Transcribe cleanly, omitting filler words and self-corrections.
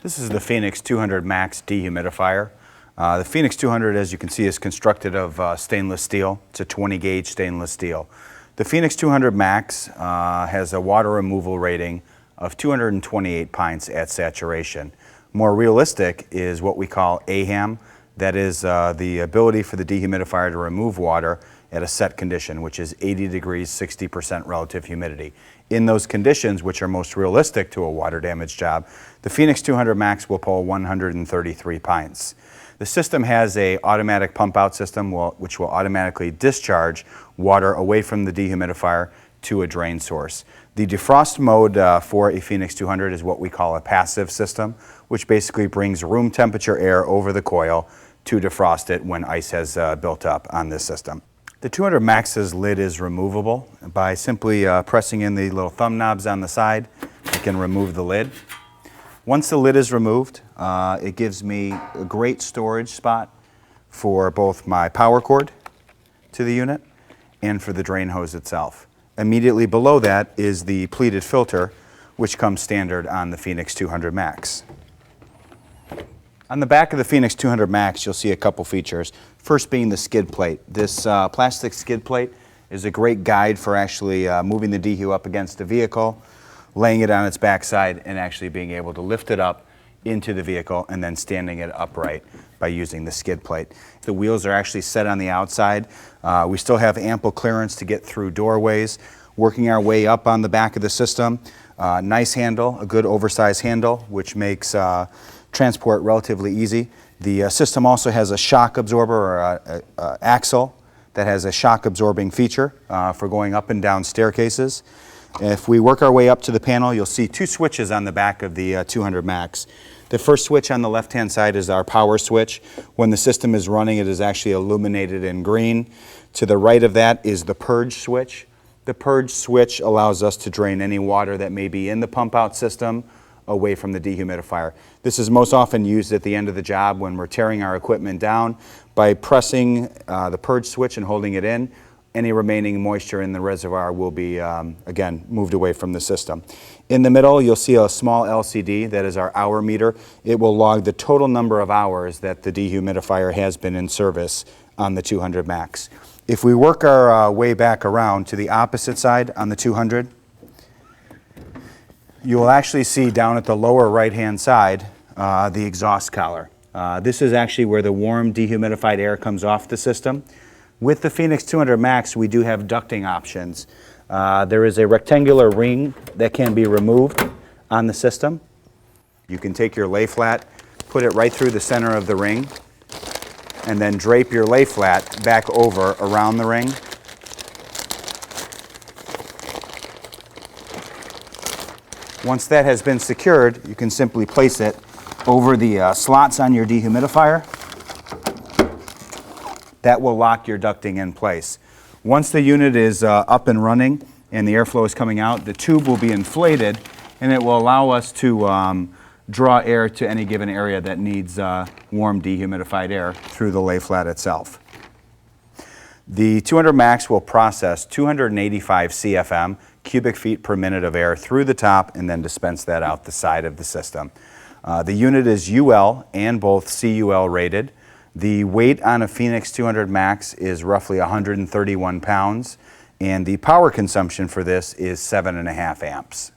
This is the Phoenix 200 Max Dehumidifier. The Phoenix 200, as you can see, is constructed of stainless steel. It's a 20 gauge stainless steel. The Phoenix 200 Max has a water removal rating of 228 pints at saturation. More realistic is what we call AHAM. That is the ability for the dehumidifier to remove water at a set condition, which is 80 degrees, 60% relative humidity. In those conditions, which are most realistic to a water damage job, the Phoenix 200 Max will pull 133 pints. The system has an automatic pump out system which will automatically discharge water away from the dehumidifier to a drain source. The defrost mode for a Phoenix 200 is what we call a passive system, which basically brings room temperature air over the coil to defrost it when ice has built up on this system. The 200 Max's lid is removable. By simply pressing in the little thumb knobs on the side, you can remove the lid. Once the lid is removed, it gives me a great storage spot for both my power cord to the unit and for the drain hose itself. Immediately below that is the pleated filter, which comes standard on the Phoenix 200 Max. On the back of the Phoenix 200 Max, you'll see a couple features. First being the skid plate. This plastic skid plate is a great guide for actually moving the dehu up against the vehicle, laying it on its backside, and actually being able to lift it up into the vehicle and then standing it upright by using the skid plate. The wheels are actually set on the outside. We still have ample clearance to get through doorways. Working our way up on the back of the system, nice handle, a good oversized handle, which makes transport relatively easy. The system also has a shock absorber or a axle that has a shock absorbing feature for going up and down staircases. If we work our way up to the panel, you'll see two switches on the back of the 200 Max. The first switch on the left-hand side is our power switch. When the system is running, it is actually illuminated in green. To the right of that is the purge switch. The purge switch allows us to drain any water that may be in the pump-out system away from the dehumidifier. This is most often used at the end of the job when we're tearing our equipment down. By pressing the purge switch and holding it in, any remaining moisture in the reservoir will be, again, moved away from the system. In the middle, you'll see a small LCD that is our hour meter. It will log the total number of hours that the dehumidifier has been in service on the 200 Max. If we work our way back around to the opposite side on the 200, you will actually see down at the lower right-hand side the exhaust collar. This is actually where the warm dehumidified air comes off the system. With the Phoenix 200 Max, we do have ducting options. There is a rectangular ring that can be removed on the system. You can take your lay flat, put it right through the center of the ring, and then drape your lay flat back over around the ring. Once that has been secured, you can simply place it over the slots on your dehumidifier. That will lock your ducting in place. Once the unit is up and running and the airflow is coming out, the tube will be inflated and it will allow us to draw air to any given area that needs warm dehumidified air through the lay flat itself. The 200 Max will process 285 CFM, cubic feet per minute of air through the top and then dispense that out the side of the system. The unit is UL and both CUL rated. The weight on a Phoenix 200 Max is roughly 131 pounds and the power consumption for this is 7.5 amps.